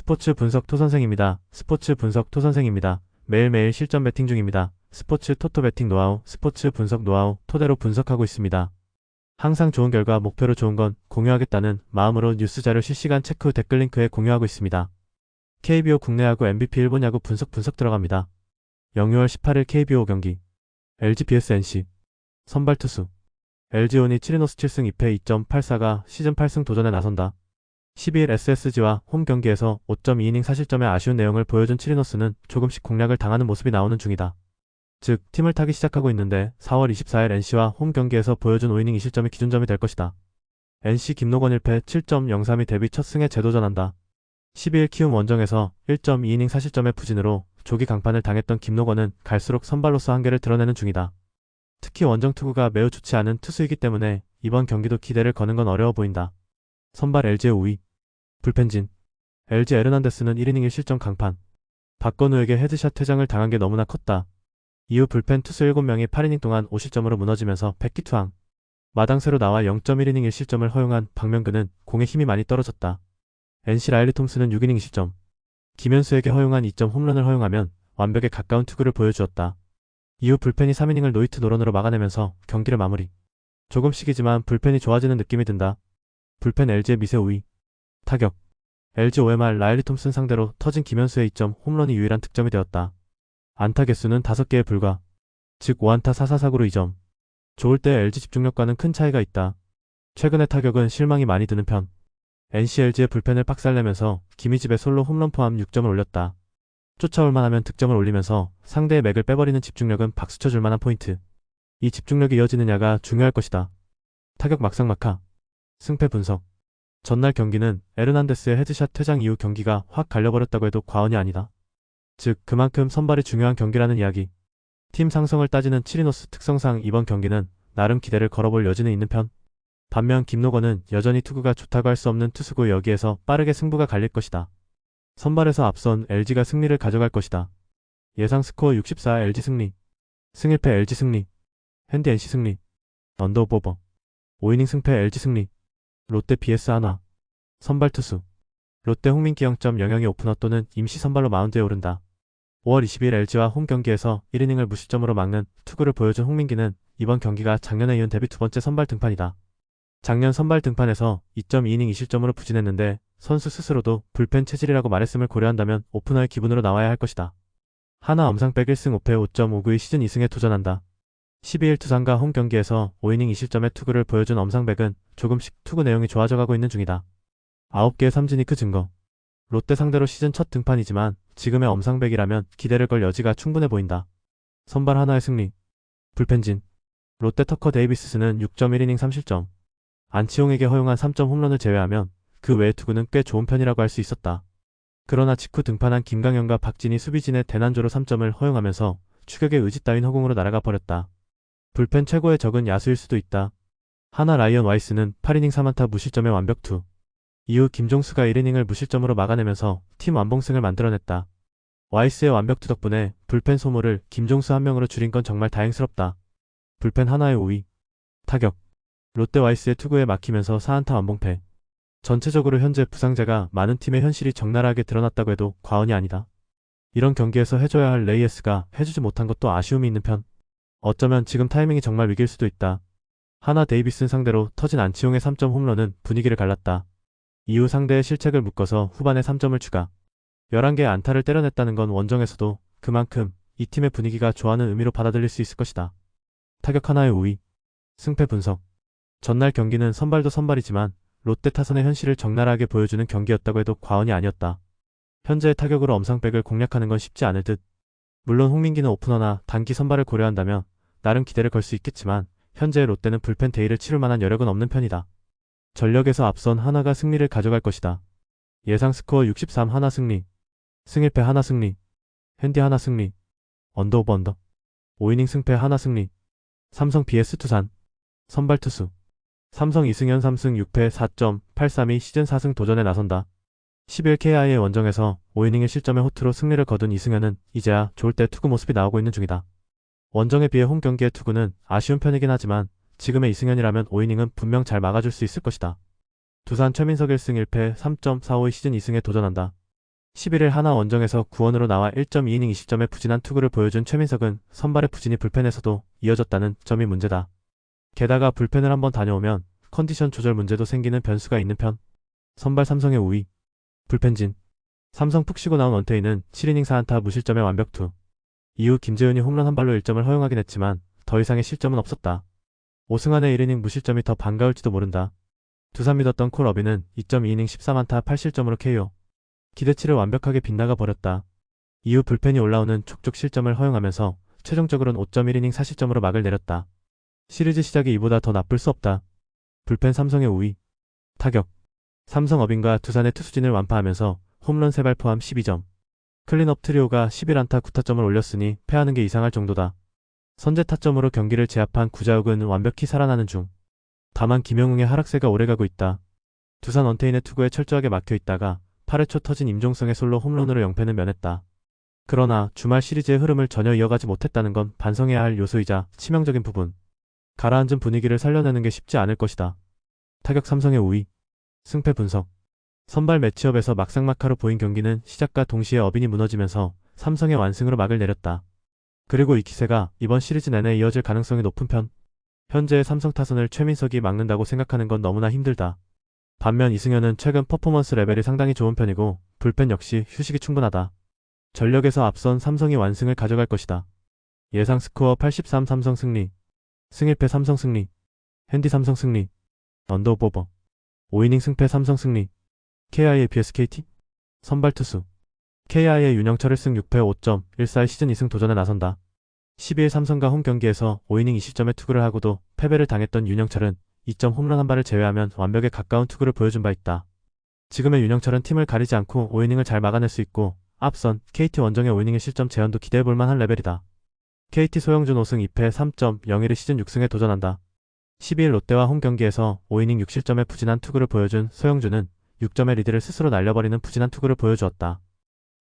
스포츠 분석 토선생입니다. 스포츠 분석 토선생입니다. 매일매일 실전 배팅 중입니다. 스포츠 토토 배팅 노하우, 스포츠 분석 노하우 토대로 분석하고 있습니다. 항상 좋은 결과 목표로 좋은 건 공유하겠다는 마음으로 뉴스 자료 실시간 체크 후 댓글 링크에 공유하고 있습니다. KBO 국내 야구 MVP 일본 야구 분석 들어갑니다. 6월 18일 KBO 경기 LG vs NC 선발 투수 LG온이 치리노스 7승 2패 2.84가 시즌 8승 도전에 나선다. 12일 SSG와 홈 경기에서 5.2이닝 사실점의 아쉬운 내용을 보여준 치리노스는 조금씩 공략을 당하는 모습이 나오는 중이다. 즉 팀을 타기 시작하고 있는데 4월 24일 NC와 홈 경기에서 보여준 5이닝 2실점이 기준점이 될 것이다. NC 김노건 1패 7.03이 데뷔 첫 승에 재도전한다. 12일 키움 원정에서 1.2이닝 사실점의 부진으로 조기 강판을 당했던 김노건은 갈수록 선발로서 한계를 드러내는 중이다. 특히 원정 투구가 매우 좋지 않은 투수이기 때문에 이번 경기도 기대를 거는 건 어려워 보인다. 선발 LG의 우위 불펜진 LG 에르난데스는 1이닝 1실점 강판. 박건우에게 헤드샷 퇴장을 당한 게 너무나 컸다. 이후 불펜 투수 7명이 8이닝 동안 5실점으로 무너지면서 백기투항. 마당새로 나와 0.1이닝 1실점을 허용한 박명근은 공에 힘이 많이 떨어졌다. NC 라일리 톰슨은 6이닝 2실점. 김현수에게 허용한 2점 홈런을 허용하면 완벽에 가까운 투구를 보여주었다. 이후 불펜이 3이닝을 노히트 노런으로 막아내면서 경기를 마무리. 조금씩이지만 불펜이 좋아지는 느낌이 든다. 불펜 LG의 미세 우위. 타격 LG OMR 라일리 톰슨 상대로 터진 김현수의 2점 홈런이 유일한 득점이 되었다. 안타 개수는 5개에 불과. 즉 5안타 4사사구로 2점. 좋을 때 LG 집중력과는 큰 차이가 있다. 최근의 타격은 실망이 많이 드는 편. NC LG의 불펜을 박살내면서 김희집의 솔로 홈런 포함 6점을 올렸다. 쫓아올만 하면 득점을 올리면서 상대의 맥을 빼버리는 집중력은 박수 쳐줄 만한 포인트. 이 집중력이 이어지느냐가 중요할 것이다. 타격 막상막하. 승패 분석. 전날 경기는 에르난데스의 헤드샷 퇴장 이후 경기가 확 갈려버렸다고 해도 과언이 아니다. 즉 그만큼 선발이 중요한 경기라는 이야기. 팀 상성을 따지는 치리노스 특성상 이번 경기는 나름 기대를 걸어볼 여지는 있는 편. 반면 김노건은 여전히 투구가 좋다고 할 수 없는 투수고 여기에서 빠르게 승부가 갈릴 것이다. 선발에서 앞선 LG가 승리를 가져갈 것이다. 예상 스코어 64 LG 승리. 승1패 LG 승리. 핸디 NC 승리. 언더오버 5이닝 승패 LG 승리. 롯데 BS 한화. 선발 투수 롯데 홍민기 0.00이 오프너 또는 임시 선발로 마운드에 오른다. 5월 20일 LG와 홈 경기에서 1이닝을 무실점으로 막는 투구를 보여준 홍민기는 이번 경기가 작년에 이은 데뷔 2번째 선발 등판이다. 작년 선발 등판에서 2.2이닝 2실점으로 부진했는데 선수 스스로도 불펜 체질이라고 말했음을 고려한다면 오프너의 기분으로 나와야 할 것이다. 하나 엄상백 1승 5패 5.59의 시즌 2승에 도전한다. 12일 두산과 홈 경기에서 5이닝 2실점의 투구를 보여준 엄상백은 조금씩 투구 내용이 좋아져가고 있는 중이다. 9개의 삼진이크 증거. 롯데 상대로 시즌 첫 등판이지만 지금의 엄상백이라면 기대를 걸 여지가 충분해 보인다. 선발 하나의 승리. 불펜진 롯데 터커 데이비스는 6.1이닝 3실점. 안치홍에게 허용한 3점 홈런을 제외하면 그 외의 투구는 꽤 좋은 편이라고 할 수 있었다. 그러나 직후 등판한 김강현과 박진이 수비진의 대난조로 3점을 허용하면서 추격의 의지 따윈 허공으로 날아가 버렸다. 불펜 최고의 적은 야수일 수도 있다. 하나 라이언 와이스는 8이닝 3안타 무실점의 완벽 투. 이후 김종수가 1이닝을 무실점으로 막아내면서 팀 완봉승을 만들어냈다. 와이스의 완벽 투 덕분에 불펜 소모를 김종수 한 명으로 줄인 건 정말 다행스럽다. 불펜 하나의 우위. 타격 롯데 와이스의 투구에 막히면서 4안타 완봉패. 전체적으로 현재 부상자가 많은 팀의 현실이 적나라하게 드러났다고 해도 과언이 아니다. 이런 경기에서 해줘야 할 레이에스가 해주지 못한 것도 아쉬움이 있는 편. 어쩌면 지금 타이밍이 정말 위기일 수도 있다. 하나 데이비슨 상대로 터진 안치홍의 3점 홈런은 분위기를 갈랐다. 이후 상대의 실책을 묶어서 후반에 3점을 추가. 11개의 안타를 때려냈다는 건 원정에서도 그만큼 이 팀의 분위기가 좋아하는 의미로 받아들일 수 있을 것이다. 타격 하나의 우위. 승패 분석. 전날 경기는 선발도 선발이지만 롯데 타선의 현실을 적나라하게 보여주는 경기였다고 해도 과언이 아니었다. 현재의 타격으로 엄상백을 공략하는 건 쉽지 않을 듯. 물론 홍민기는 오프너나 단기 선발을 고려한다면 나름 기대를 걸 수 있겠지만 현재의 롯데는 불펜 데이를 치를 만한 여력은 없는 편이다. 전력에서 앞선 하나가 승리를 가져갈 것이다. 예상 스코어 63 하나 승리. 승1패 하나 승리. 핸디 하나 승리. 언더오버 언더. 5이닝 승패 하나 승리. 삼성 BS 투산. 선발 투수 삼성 이승현 3승 6패 4.832 시즌 4승 도전에 나선다. 11 KI의 원정에서 5이닝의 실점의 호투로 승리를 거둔 이승현은 이제야 좋을 때 투구 모습이 나오고 있는 중이다. 원정에 비해 홈 경기의 투구는 아쉬운 편이긴 하지만 지금의 이승현이라면 5이닝은 분명 잘 막아줄 수 있을 것이다. 두산 최민석 1승 1패 3.45의 시즌 2승에 도전한다. 11일 하나 원정에서 구원으로 나와 1.2이닝 20점의 부진한 투구를 보여준 최민석은 선발의 부진이 불펜에서도 이어졌다는 점이 문제다. 게다가 불펜을 한번 다녀오면 컨디션 조절 문제도 생기는 변수가 있는 편. 선발 삼성의 우위. 불펜진. 삼성 푹 쉬고 나온 원태인은 7이닝 4안타 무실점의 완벽 투. 이후 김재훈이 홈런 한 발로 1점을 허용하긴 했지만 더 이상의 실점은 없었다. 오승환의 1이닝 무실점이 더 반가울지도 모른다. 두산 믿었던 콜 어비는 2.2이닝 13안타 8실점으로 KO. 기대치를 완벽하게 빗나가 버렸다. 이후 불펜이 올라오는 족족 실점을 허용하면서 최종적으로는 5.1이닝 4실점으로 막을 내렸다. 시리즈 시작이 이보다 더 나쁠 수 없다. 불펜 삼성의 우위. 타격. 삼성 어빈과 두산의 투수진을 완파하면서 홈런 3발 포함 12점. 클린업 트리오가 11안타 9타점을 올렸으니 패하는 게 이상할 정도다. 선제 타점으로 경기를 제압한 구자욱은 완벽히 살아나는 중. 다만 김영웅의 하락세가 오래가고 있다. 두산 원태인의 투구에 철저하게 막혀있다가 8회 초 터진 임종성의 솔로 홈런으로 영패는 면했다. 그러나 주말 시리즈의 흐름을 전혀 이어가지 못했다는 건 반성해야 할 요소이자 치명적인 부분. 가라앉은 분위기를 살려내는 게 쉽지 않을 것이다. 타격 삼성의 우위. 승패 분석. 선발 매치업에서 막상막하로 보인 경기는 시작과 동시에 어빈이 무너지면서 삼성의 완승으로 막을 내렸다. 그리고 이 기세가 이번 시리즈 내내 이어질 가능성이 높은 편. 현재의 삼성 타선을 최민석이 막는다고 생각하는 건 너무나 힘들다. 반면 이승현은 최근 퍼포먼스 레벨이 상당히 좋은 편이고 불펜 역시 휴식이 충분하다. 전력에서 앞선 삼성이 완승을 가져갈 것이다. 예상 스코어 83 삼성 승리. 승1패 삼성 승리. 핸디 삼성 승리. 언더오버. 5이닝 승패 삼성 승리. KI의 BSKT. 선발 투수. KI의 윤영철을 승 6패 5.14의 시즌 2승 도전에 나선다. 12일 삼성과 홈 경기에서 5이닝 20점의 투구를 하고도 패배를 당했던 윤영철은 2점 홈런 한 발을 제외하면 완벽에 가까운 투구를 보여준 바 있다. 지금의 윤영철은 팀을 가리지 않고 5이닝을 잘 막아낼 수 있고 앞선 KT 원정의 5이닝의 실점 제한도 기대해볼 만한 레벨이다. KT 소영준 5승 2패 3.01의 시즌 6승에 도전한다. 12일 롯데와 홈 경기에서 5이닝 6실점의 부진한 투구를 보여준 소영준은 6점의 리드를 스스로 날려버리는 부진한 투구를 보여주었다.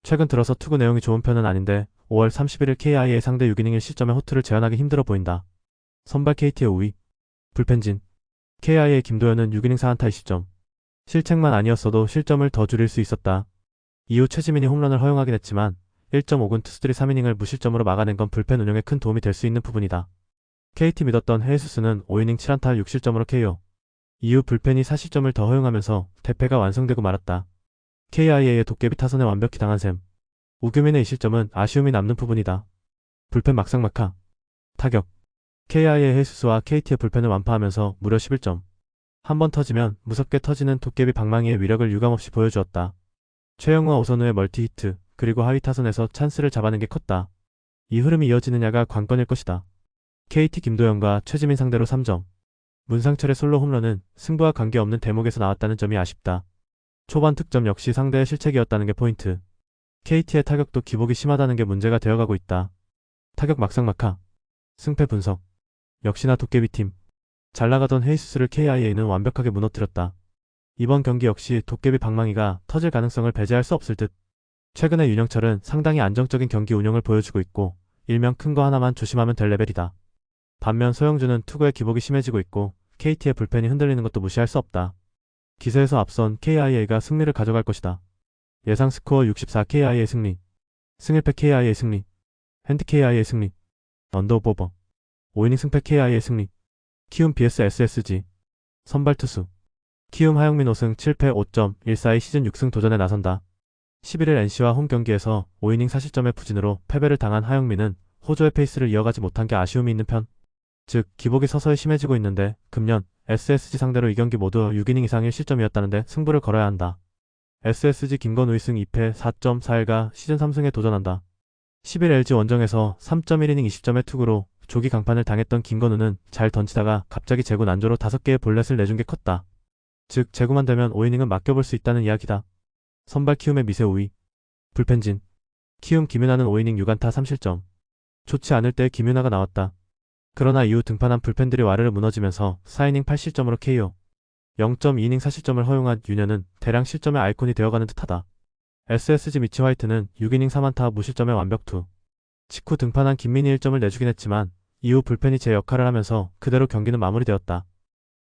최근 들어서 투구 내용이 좋은 편은 아닌데 5월 31일 KI의 상대 6이닝 1실점의 호투를 재현하기 힘들어 보인다. 선발 KT의 우위. 불펜진. KI의 김도현은 6이닝 4안타 20점. 실책만 아니었어도 실점을 더 줄일 수 있었다. 이후 최지민이 홈런을 허용하긴 했지만 1.5군 투수들이 3이닝을 무실점으로 막아낸 건 불펜 운영에 큰 도움이 될 수 있는 부분이다. KT 믿었던 헤이수스는 5이닝 7안타 6실점으로 KO. 이후 불펜이 4실점을 더 허용하면서 대패가 완성되고 말았다. KIA의 도깨비 타선에 완벽히 당한 셈. 우규민의 2실점은 아쉬움이 남는 부분이다. 불펜 막상막하. 타격. KI의 헤이수스와 KT의 불펜을 완파하면서 무려 11점. 한번 터지면 무섭게 터지는 도깨비 방망이의 위력을 유감없이 보여주었다. 최영우와 오선우의 멀티히트, 그리고 하위 타선에서 찬스를 잡아낸 게 컸다. 이 흐름이 이어지느냐가 관건일 것이다. KT 김도현과 최지민 상대로 3점. 문상철의 솔로 홈런은 승부와 관계없는 대목에서 나왔다는 점이 아쉽다. 초반 득점 역시 상대의 실책이었다는 게 포인트. KT의 타격도 기복이 심하다는 게 문제가 되어가고 있다. 타격 막상막하. 승패 분석. 역시나 도깨비팀. 잘 나가던 헤이수스를 KIA는 완벽하게 무너뜨렸다. 이번 경기 역시 도깨비 방망이가 터질 가능성을 배제할 수 없을 듯. 최근에 윤영철은 상당히 안정적인 경기 운영을 보여주고 있고 일명 큰 거 하나만 조심하면 될 레벨이다. 반면 소영준은 투구의 기복이 심해지고 있고 KT의 불펜이 흔들리는 것도 무시할 수 없다. 기세에서 앞선 KIA가 승리를 가져갈 것이다. 예상 스코어 64 KIA 승리. 승1패 KIA 승리. 핸드 KIA 승리. 언더오버. 5이닝 승패 KIA 승리. 키움 vs SSG. 선발 투수. 키움 하영민 5승 7패 5.14의 시즌 6승 도전에 나선다. 11일 NC와 홈 경기에서 5이닝 4실점의 부진으로 패배를 당한 하영민은 호조의 페이스를 이어가지 못한 게 아쉬움이 있는 편. 즉 기복이 서서히 심해지고 있는데 금년 SSG 상대로 이 경기 모두 6이닝 이상 1실점이었다는데 승부를 걸어야 한다. SSG 김건우 2승 2패 4.41가 시즌 3승에 도전한다. 10일 LG 원정에서 3.1이닝 20점의 투구로 조기 강판을 당했던 김건우는 잘 던지다가 갑자기 제구 난조로 5개의 볼넷을 내준 게 컸다. 즉 제구만 되면 5이닝은 맡겨볼 수 있다는 이야기다. 선발 키움의 미세 우위. 불펜진. 키움 김윤아는 5이닝 6안타 3실점. 좋지 않을 때 김윤아가 나왔다. 그러나 이후 등판한 불펜들이 와르르 무너지면서 4이닝 8실점으로 KO. 0.2이닝 4실점을 허용한 윤현은 대량 실점의 아이콘이 되어가는 듯하다. SSG 미치 화이트는 6이닝 3안타 무실점의 완벽투. 직후 등판한 김민희 1점을 내주긴 했지만 이후 불펜이 제 역할을 하면서 그대로 경기는 마무리되었다.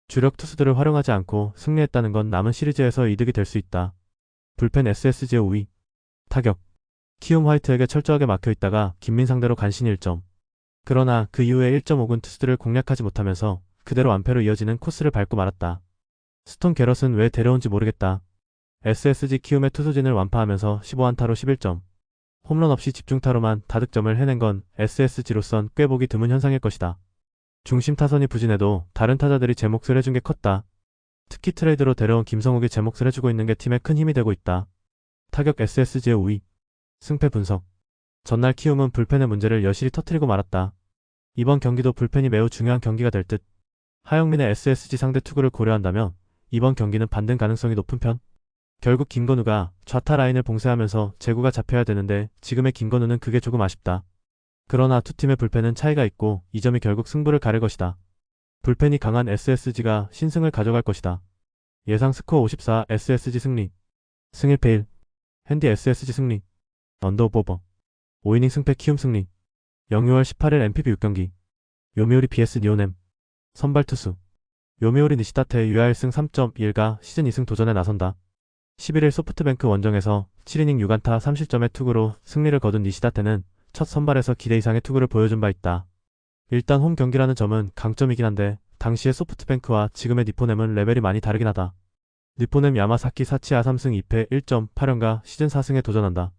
주력 투수들을 활용하지 않고 승리했다는 건 남은 시리즈에서 이득이 될 수 있다. 불펜 SSG의 우위. 타격. 키움 화이트에게 철저하게 막혀있다가 김민 상대로 간신히 1점. 그러나 그 이후에 1.5군 투수들을 공략하지 못하면서 그대로 완패로 이어지는 코스를 밟고 말았다. 스톤 게럿은 왜 데려온지 모르겠다. SSG 키움의 투수진을 완파하면서 15안타로 11점. 홈런 없이 집중타로만 다득점을 해낸 건 SSG로선 꽤 보기 드문 현상일 것이다. 중심 타선이 부진해도 다른 타자들이 제 몫을 해준 게 컸다. 특히 트레이드로 데려온 김성욱이 제 몫을 해주고 있는 게 팀에 큰 힘이 되고 있다. 타격 SSG의 우위. 승패 분석. 전날 키움은 불펜의 문제를 여실히 터뜨리고 말았다. 이번 경기도 불펜이 매우 중요한 경기가 될 듯. 하영민의 SSG 상대 투구를 고려한다면 이번 경기는 반등 가능성이 높은 편. 결국 김건우가 좌타 라인을 봉쇄하면서 제구가 잡혀야 되는데 지금의 김건우는 그게 조금 아쉽다. 그러나 두 팀의 불펜은 차이가 있고 이 점이 결국 승부를 가릴 것이다. 불펜이 강한 SSG가 신승을 가져갈 것이다. 예상 스코어 54 SSG 승리. 승 1패 1. 핸디 SSG 승리. 언더오버. 5이닝 승패 키움 승리. 0-6월 18일 MPB 6경기. 요미우리 vs 니오넴. 선발 투수. 요미우리 니시다테 UR1승 3.1가 시즌 2승 도전에 나선다. 11일 소프트뱅크 원정에서 7이닝 6안타 3실점의 투구로 승리를 거둔 니시다테는 첫 선발에서 기대 이상의 투구를 보여준 바 있다. 일단 홈 경기라는 점은 강점이긴 한데 당시의 소프트뱅크와 지금의 니포넴은 레벨이 많이 다르긴 하다. 니포넴 야마사키 사치아 3승 2패 1.8연가 시즌 4승에 도전한다.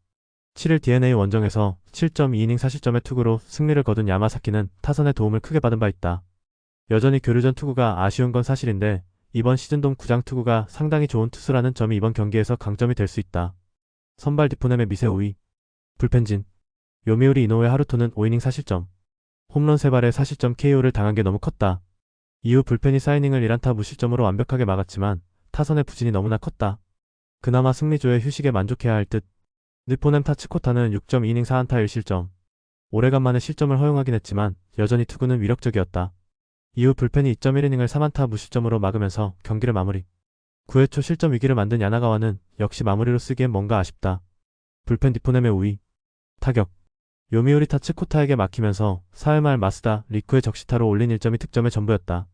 7일 DNA 원정에서 7.2이닝 4실점의 투구로 승리를 거둔 야마사키는 타선의 도움을 크게 받은 바 있다. 여전히 교류전 투구가 아쉬운 건 사실인데 이번 시즌돔 구장 투구가 상당히 좋은 투수라는 점이 이번 경기에서 강점이 될 수 있다. 선발 디포넴의 미세 우위. 불펜진. 요미우리 이노우의 하루토는 5이닝 4실점. 홈런 3발에 4실점 KO를 당한 게 너무 컸다. 이후 불펜이 4이닝을 1안타 무실점으로 완벽하게 막았지만 타선의 부진이 너무나 컸다. 그나마 승리조의 휴식에 만족해야 할 듯. 니포넴 타츠코타는 6.2이닝 4안타 1실점. 오래간만에 실점을 허용하긴 했지만 여전히 투구는 위력적이었다. 이후 불펜이 2.1이닝을 3안타 무실점으로 막으면서 경기를 마무리. 9회 초 실점 위기를 만든 야나가와는 역시 마무리로 쓰기엔 뭔가 아쉽다. 불펜 디포넴의 우위. 타격. 요미우리 타츠코타에게 막히면서 4회 말 마스다 리쿠의 적시타로 올린 1점이 득점의 전부였다.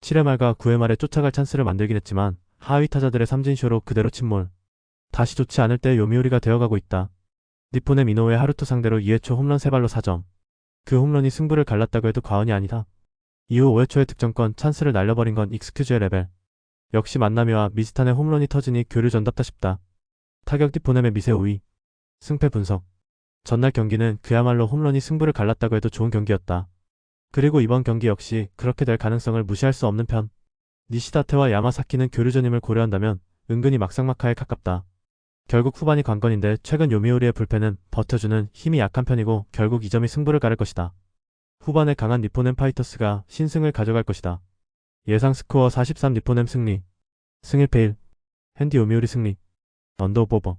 7회 말과 9회 말에 쫓아갈 찬스를 만들긴 했지만 하위 타자들의 삼진쇼로 그대로 침몰. 다시 좋지 않을 때 요미우리가 되어가고 있다. 니포넴 이노우의 하루토 상대로 2회 초 홈런 3발로 4점. 그 홈런이 승부를 갈랐다고 해도 과언이 아니다. 이후 5회 초에 득점권 찬스를 날려버린 건 익스큐즈의 레벨. 역시 만나미와 미스탄의 홈런이 터지니 교류전답다 싶다. 타격 디포넴의 미세 우위. 승패 분석. 전날 경기는 그야말로 홈런이 승부를 갈랐다고 해도 좋은 경기였다. 그리고 이번 경기 역시 그렇게 될 가능성을 무시할 수 없는 편. 니시다테와 야마사키는 교류전임을 고려한다면 은근히 막상막하에 가깝다. 결국 후반이 관건인데 최근 요미우리의 불펜은 버텨주는 힘이 약한 편이고 결국 이 점이 승부를 가를 것이다. 후반에 강한 니포넴 파이터스가 신승을 가져갈 것이다. 예상 스코어 43 니포넴 승리. 승 1패 1. 핸디 요미우리 승리. 언더오버.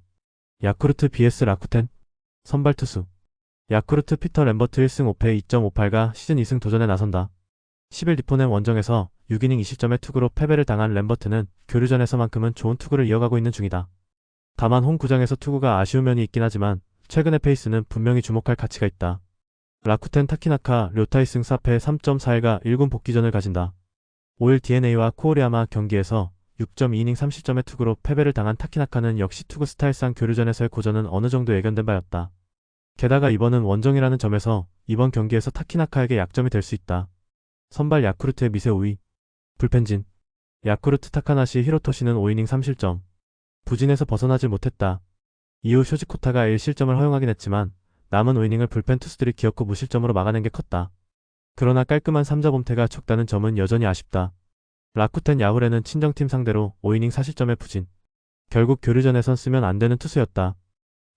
야쿠르트 vs 라쿠텐. 선발 투수. 야쿠르트 피터 램버트 1승 5패 2.58가 시즌 2승 도전에 나선다. 10일 니포넴 원정에서 6이닝 2실점의 투구로 패배를 당한 램버트는 교류전에서만큼은 좋은 투구를 이어가고 있는 중이다. 다만 홈 구장에서 투구가 아쉬운 면이 있긴 하지만 최근의 페이스는 분명히 주목할 가치가 있다. 라쿠텐 타키나카 료타 2승 4패 3.41가 1군 복귀전을 가진다. 5일 DNA와 코오리야마 경기에서 6.2이닝 3실점의 투구로 패배를 당한 타키나카는 역시 투구 스타일상 교류전에서의 고전은 어느 정도 예견된 바였다. 게다가 이번은 원정이라는 점에서 이번 경기에서 타키나카에게 약점이 될 수 있다. 선발 야쿠르트의 미세 우위. 불펜진. 야쿠르트 타카나시 히로토시는 5이닝 3실점. 부진에서 벗어나질 못했다. 이후 쇼지코타가 1실점을 허용하긴 했지만 남은 5이닝을 불펜 투수들이 기어코 무실점으로 막아낸 게 컸다. 그러나 깔끔한 3자 범퇴가 적다는 점은 여전히 아쉽다. 라쿠텐 야후레는 친정팀 상대로 5이닝 4실점의 부진. 결국 교류전에선 쓰면 안 되는 투수였다.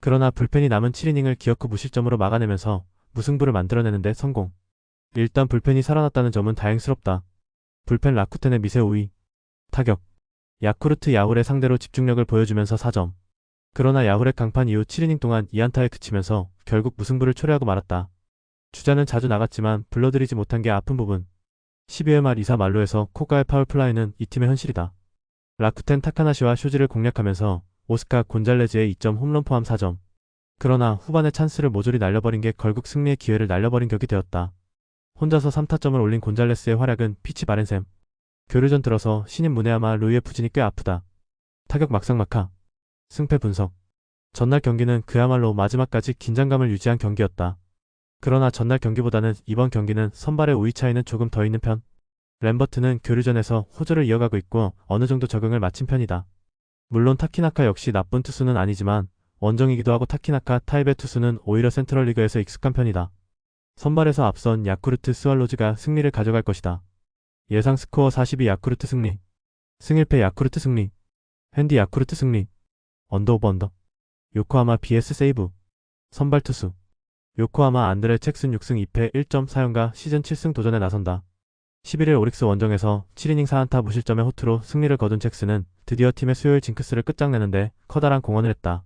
그러나 불펜이 남은 7이닝을 기어코 무실점으로 막아내면서 무승부를 만들어내는데 성공. 일단 불펜이 살아났다는 점은 다행스럽다. 불펜 라쿠텐의 미세 우위. 타격. 야쿠르트 야후레 상대로 집중력을 보여주면서 4점. 그러나 야후레 강판 이후 7이닝 동안 2안타에 그치면서 결국 무승부를 초래하고 말았다. 주자는 자주 나갔지만 불러들이지 못한 게 아픈 부분. 12회 말 2사 만루에서 코가의 파울플라이는 이 팀의 현실이다. 라쿠텐 타카나시와 쇼지를 공략하면서 오스카 곤잘레즈의 2점 홈런 포함 4점. 그러나 후반에 찬스를 모조리 날려버린 게 결국 승리의 기회를 날려버린 격이 되었다. 혼자서 3타점을 올린 곤잘레스의 활약은 피치 바랜 셈. 교류전 들어서 신인 무네야마 루이의 부진이 꽤 아프다. 타격 막상막하. 승패 분석. 전날 경기는 그야말로 마지막까지 긴장감을 유지한 경기였다. 그러나 전날 경기보다는 이번 경기는 선발의 우위 차이는 조금 더 있는 편. 램버트는 교류전에서 호조를 이어가고 있고 어느 정도 적응을 마친 편이다. 물론 타키나카 역시 나쁜 투수는 아니지만 원정이기도 하고 타키나카 타입의 투수는 오히려 센트럴리그에서 익숙한 편이다. 선발에서 앞선 야쿠르트 스왈로즈가 승리를 가져갈 것이다. 예상 스코어 42 야쿠르트 승리. 승1패 야쿠르트 승리. 핸디 야쿠르트 승리. 언더 오버 언더. 요코하마 BS 세이브. 선발 투수. 요코하마 안드레 첵슨 6승 2패 1.4연가 시즌 7승 도전에 나선다. 11일 오릭스 원정에서 7이닝 4안타 무실점의 호투로 승리를 거둔 첵슨은 드디어 팀의 수요일 징크스를 끝장내는데 커다란 공헌을 했다.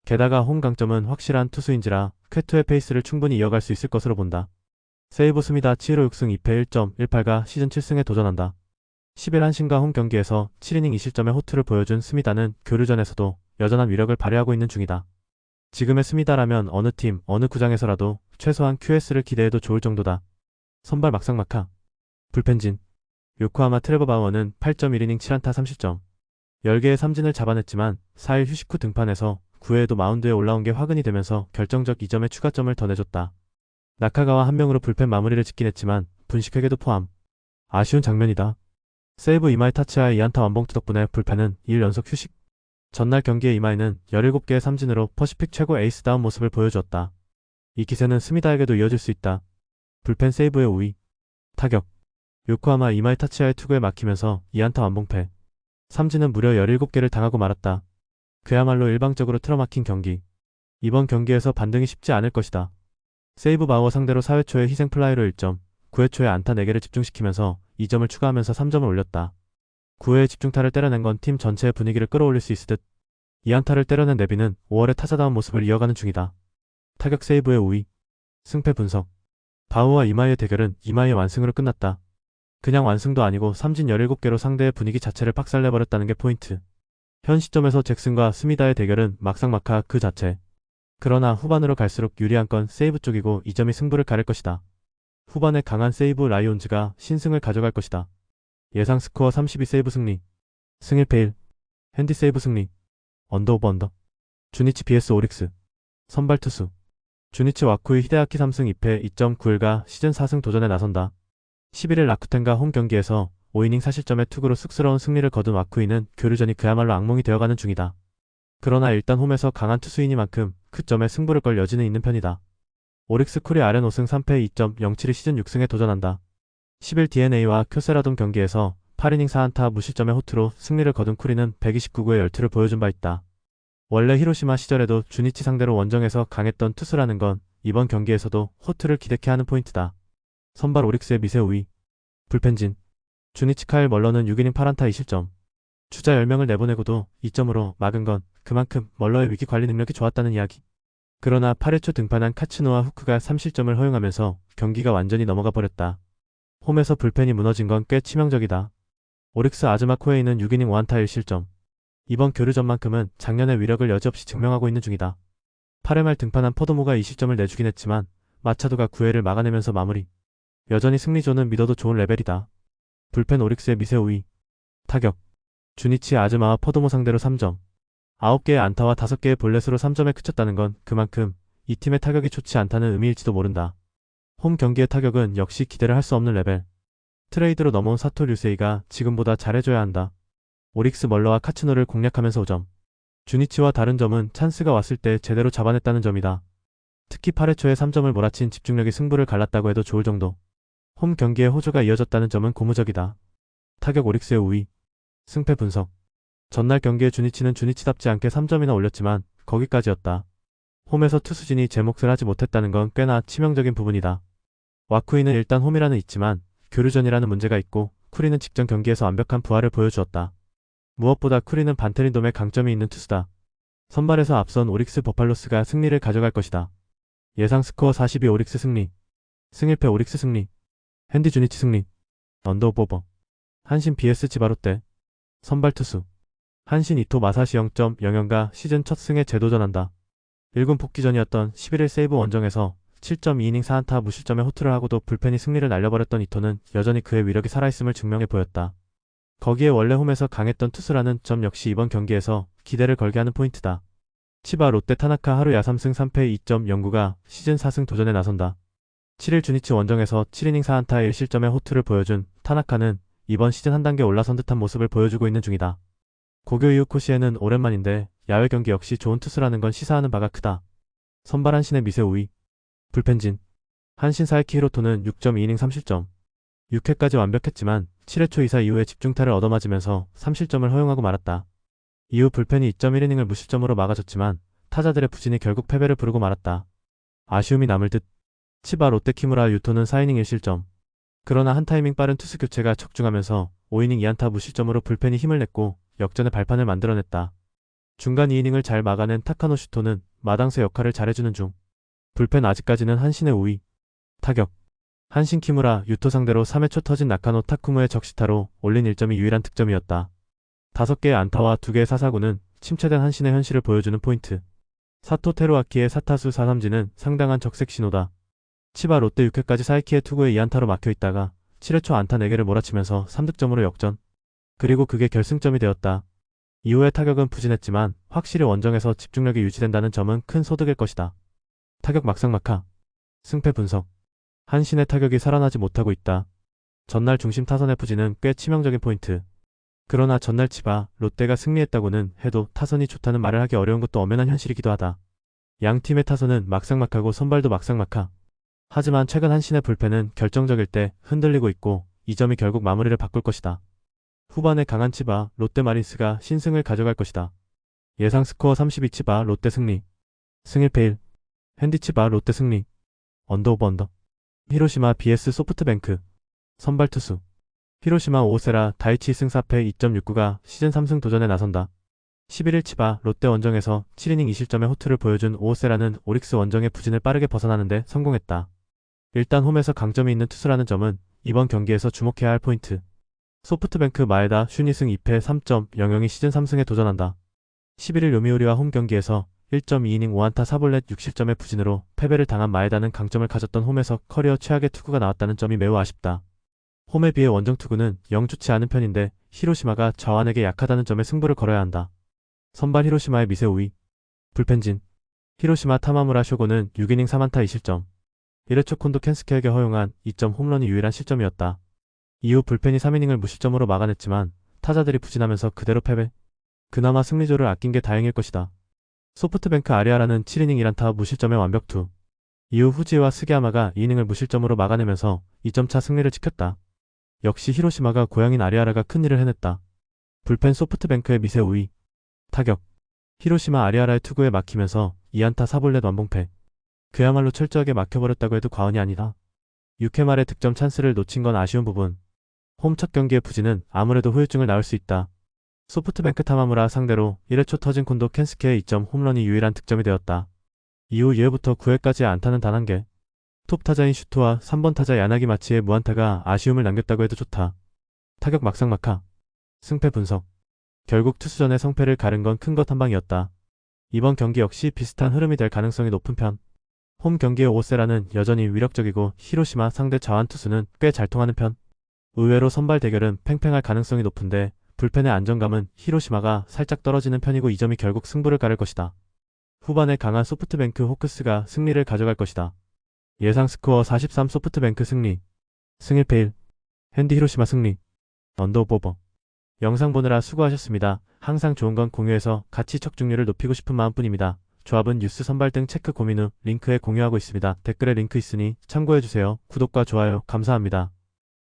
게다가 홈 강점은 확실한 투수인지라 쾌투의 페이스를 충분히 이어갈 수 있을 것으로 본다. 세이브 수미다 7호 6승 2패 1.18가 시즌 7승에 도전한다. 10일 한신과 홈 경기에서 7이닝 2실점의 호투를 보여준 스미다는 교류전에서도 여전한 위력을 발휘하고 있는 중이다. 지금의 스미다라면 어느 팀, 어느 구장에서라도 최소한 QS를 기대해도 좋을 정도다. 선발 막상막하. 불펜진. 요코하마 트레버 바우어는 8.1이닝 7안타 30점. 10개의 삼진을 잡아냈지만 4일 휴식 후 등판에서 9회에도 마운드에 올라온 게 화근이 되면서 결정적 2점의 추가점을 더 내줬다. 나카가와 한 명으로 불펜 마무리를 짓긴 했지만 분식회계도 포함. 아쉬운 장면이다. 세이브 이마이 타치아의 2안타 완봉투 덕분에 불펜은 2일 연속 휴식. 전날 경기의 이마이는 17개의 삼진으로 퍼시픽 최고 에이스다운 모습을 보여주었다. 이 기세는 스미다에게도 이어질 수 있다. 불펜 세이브의 우위. 타격. 요코하마 이마이 타치아의 투구에 막히면서 2안타 완봉패. 삼진은 무려 17개를 당하고 말았다. 그야말로 일방적으로 틀어막힌 경기. 이번 경기에서 반등이 쉽지 않을 것이다. 세이브 바우어 상대로 4회 초에 희생 플라이로 1점, 9회 초에 안타 4개를 집중시키면서 2점을 추가하면서 3점을 올렸다. 9회에 집중타를 때려낸 건 팀 전체의 분위기를 끌어올릴 수 있을 듯. 2안타를 때려낸 네비는 5월의 타자다운 모습을 이어가는 중이다. 타격 세이브의 우위. 승패 분석. 바우와 이마이의 대결은 이마이의 완승으로 끝났다. 그냥 완승도 아니고 삼진 17개로 상대의 분위기 자체를 박살내버렸다는 게 포인트. 현 시점에서 잭슨과 스미다의 대결은 막상막하 그 자체. 그러나 후반으로 갈수록 유리한 건 세이브 쪽이고 이 점이 승부를 가릴 것이다. 후반에 강한 세이브 라이온즈가 신승을 가져갈 것이다. 예상 스코어 32 세이브 승리. 승1패 1. 핸디 세이브 승리. 언더 오버 언더. 주니치 BS 오릭스. 선발 투수. 주니치 와쿠이 히데아키 3승 2패 2.91가 시즌 4승 도전에 나선다. 11일 라쿠텐과 홈 경기에서 5이닝 4실점의 투구로 쑥스러운 승리를 거둔 와쿠이는 교류전이 그야말로 악몽이 되어가는 중이다. 그러나 일단 홈에서 강한 투수이니만큼 그 점에 승부를 걸 여지는 있는 편이다. 오릭스 쿨이 아렌 5승 3패 2.07이 시즌 6승에 도전한다. 10일 DNA와 쿄세라돔 경기에서 8이닝 4안타 무실점의 호투로 승리를 거둔 쿨이는 129구의 열투를 보여준 바 있다. 원래 히로시마 시절에도 주니치 상대로 원정에서 강했던 투수라는 건 이번 경기에서도 호투를 기대케 하는 포인트다. 선발 오릭스의 미세 우위. 불펜진. 주니치 카일 멀러는 6이닝 8안타 2실점. 주자 10명을 내보내고도 2점으로 막은 건 그만큼 멀러의 위기 관리 능력이 좋았다는 이야기. 그러나 8회 초 등판한 카츠노와 후크가 3실점을 허용하면서 경기가 완전히 넘어가 버렸다. 홈에서 불펜이 무너진 건 꽤 치명적이다. 오릭스 아즈마 코에이는 6이닝 5안타 1실점. 이번 교류전만큼은 작년의 위력을 여지없이 증명하고 있는 중이다. 8회 말 등판한 퍼도모가 2실점을 내주긴 했지만 마차도가 9회를 막아내면서 마무리. 여전히 승리조는 믿어도 좋은 레벨이다. 불펜 오릭스의 미세 우위. 타격. 주니치 아즈마와 퍼도모 상대로 3점. 9개의 안타와 5개의 볼넷으로 3점에 그쳤다는 건 그만큼 이 팀의 타격이 좋지 않다는 의미일지도 모른다. 홈 경기의 타격은 역시 기대를 할 수 없는 레벨. 트레이드로 넘어온 사토 류세이가 지금보다 잘해줘야 한다. 오릭스 멀러와 카츠노를 공략하면서 5점. 주니치와 다른 점은 찬스가 왔을 때 제대로 잡아냈다는 점이다. 특히 8회 초에 3점을 몰아친 집중력이 승부를 갈랐다고 해도 좋을 정도. 홈 경기에 호조가 이어졌다는 점은 고무적이다. 타격 오릭스의 우위. 승패 분석. 전날 경기에 주니치는 주니치답지 않게 3점이나 올렸지만 거기까지였다. 홈에서 투수진이 제 몫을 하지 못했다는 건 꽤나 치명적인 부분이다. 와쿠이는 일단 홈이라는 있지만 교류전이라는 문제가 있고 쿠리는 직전 경기에서 완벽한 부하를 보여주었다. 무엇보다 쿠리는 반테린돔에 강점이 있는 투수다. 선발에서 앞선 오릭스 버팔로스가 승리를 가져갈 것이다. 예상 스코어 42 오릭스 승리. 승1패 오릭스 승리. 핸디 주니치 승리. 언더 오버. 한신 BS 지바롯데. 선발 투수. 한신 이토 마사시 0.00가 시즌 첫 승에 재도전한다. 1군 복귀전이었던 11일 세이브 원정에서 7.2이닝 4안타 무실점의 호투를 하고도 불펜이 승리를 날려버렸던 이토는 여전히 그의 위력이 살아있음을 증명해 보였다. 거기에 원래 홈에서 강했던 투수라는 점 역시 이번 경기에서 기대를 걸게 하는 포인트다. 치바 롯데 타나카 하루 야삼승 3패 2.09가 시즌 4승 도전에 나선다. 7일 주니치 원정에서 7이닝 4안타 1실점의 호투를 보여준 타나카는 이번 시즌 한 단계 올라선 듯한 모습을 보여주고 있는 중이다. 고교 이후 코시에는 오랜만인데 야외 경기 역시 좋은 투수라는 건 시사하는 바가 크다. 선발 한신의 미세 우위. 불펜진. 한신 사이키 히로토는 6.2이닝 3실점. 6회까지 완벽했지만 7회 초 2사 이후에 집중타를 얻어맞으면서 3실점을 허용하고 말았다. 이후 불펜이 2.1이닝을 무실점으로 막아줬지만 타자들의 부진이 결국 패배를 부르고 말았다. 아쉬움이 남을 듯. 치바 롯데 키무라 유토는 4이닝 1실점. 그러나 한 타이밍 빠른 투수 교체가 적중하면서 5이닝 2안타 무실점으로 불펜이 힘을 냈고 역전의 발판을 만들어냈다. 중간 2이닝을 잘 막아낸 타카노 슈토는 마당새 역할을 잘해주는 중. 불펜 아직까지는 한신의 우위. 타격. 한신 키무라 유토 상대로 3회 초 터진 나카노 타쿠무의 적시타로 올린 1점이 유일한 득점이었다. 5개의 안타와 2개의 사사구는 침체된 한신의 현실을 보여주는 포인트. 사토 테루아키의 사타수 4삼진은 상당한 적색 신호다. 치바 롯데 6회까지 사이키의 투구에 2안타로 막혀있다가 7회 초 안타 4개를 몰아치면서 3득점으로 역전. 그리고 그게 결승점이 되었다. 이후의 타격은 부진했지만 확실히 원정에서 집중력이 유지된다는 점은 큰 소득일 것이다. 타격 막상막하. 승패 분석. 한신의 타격이 살아나지 못하고 있다. 전날 중심 타선의 부진은 꽤 치명적인 포인트. 그러나 전날 치바 롯데가 승리했다고는 해도 타선이 좋다는 말을 하기 어려운 것도 엄연한 현실이기도 하다. 양 팀의 타선은 막상막하고 선발도 막상막하. 하지만 최근 한신의 불펜은 결정적일 때 흔들리고 있고 이 점이 결국 마무리를 바꿀 것이다. 후반에 강한 치바 롯데 마린스가 신승을 가져갈 것이다. 예상 스코어 32 치바 롯데 승리. 승 1패 1. 핸디 치바 롯데 승리. 언더 오버 언더. 히로시마 vs 소프트뱅크. 선발 투수. 히로시마 오세라 다이치 승 4패 2.69가 시즌 3승 도전에 나선다. 11일 치바 롯데 원정에서 7이닝 2실점의 호투를 보여준 오세라는 오릭스 원정의 부진을 빠르게 벗어나는데 성공했다. 일단 홈에서 강점이 있는 투수라는 점은 이번 경기에서 주목해야 할 포인트. 소프트뱅크 마에다 슈니승 2패 3.00이 시즌 3승에 도전한다. 11일 요미우리와 홈 경기에서 1.2이닝 5안타 4볼넷 6실점의 부진으로 패배를 당한 마에다는 강점을 가졌던 홈에서 커리어 최악의 투구가 나왔다는 점이 매우 아쉽다. 홈에 비해 원정 투구는 영 좋지 않은 편인데 히로시마가 저완에게 약하다는 점에 승부를 걸어야 한다. 선발 히로시마의 미세 우위. 불펜진. 히로시마 타마무라 쇼고는 6이닝 3안타 2실점. 1회 초 콘도 켄스케에게 허용한 2점 홈런이 유일한 실점이었다. 이후 불펜이 3이닝을 무실점으로 막아냈지만 타자들이 부진하면서 그대로 패배. 그나마 승리조를 아낀 게 다행일 것이다. 소프트뱅크 아리아라는 7이닝 1안타 무실점의 완벽투. 이후 후지와 스기야마가 2이닝을 무실점으로 막아내면서 2점차 승리를 지켰다. 역시 히로시마가 고향인 아리아라가 큰일을 해냈다. 불펜 소프트뱅크의 미세 우위. 타격. 히로시마 아리아라의 투구에 막히면서 2안타 4볼넷 완봉패. 그야말로 철저하게 막혀버렸다고 해도 과언이 아니다. 6회 말에 득점 찬스를 놓친 건 아쉬운 부분. 홈 첫 경기의 부진은 아무래도 후유증을 낳을 수 있다. 소프트뱅크 타마무라 상대로 1회 초 터진 콘도 켄스케의 2점 홈런이 유일한 득점이 되었다. 이후 2회부터 9회까지의 안타는 단 1개. 톱 타자인 슈토와 3번 타자 야나기 마치의 무안타가 아쉬움을 남겼다고 해도 좋다. 타격 막상막하. 승패 분석. 결국 투수전의 성패를 가른 건 큰 것 한 방이었다. 이번 경기 역시 비슷한 흐름이 될 가능성이 높은 편. 홈 경기의 오세라는 여전히 위력적이고 히로시마 상대 자완 투수는 꽤 잘 통하는 편. 의외로 선발 대결은 팽팽할 가능성이 높은데 불펜의 안정감은 히로시마가 살짝 떨어지는 편이고 이 점이 결국 승부를 가를 것이다. 후반에 강한 소프트뱅크 호크스가 승리를 가져갈 것이다. 예상 스코어 43 소프트뱅크 승리. 승 1패 1. 핸디 히로시마 승리. 언더 오버. 영상 보느라 수고하셨습니다. 항상 좋은 건 공유해서 같이 척중률을 높이고 싶은 마음뿐입니다. 조합은 뉴스 선발 등 체크 고민 후 링크에 공유하고 있습니다. 댓글에 링크 있으니 참고해주세요. 구독과 좋아요 감사합니다.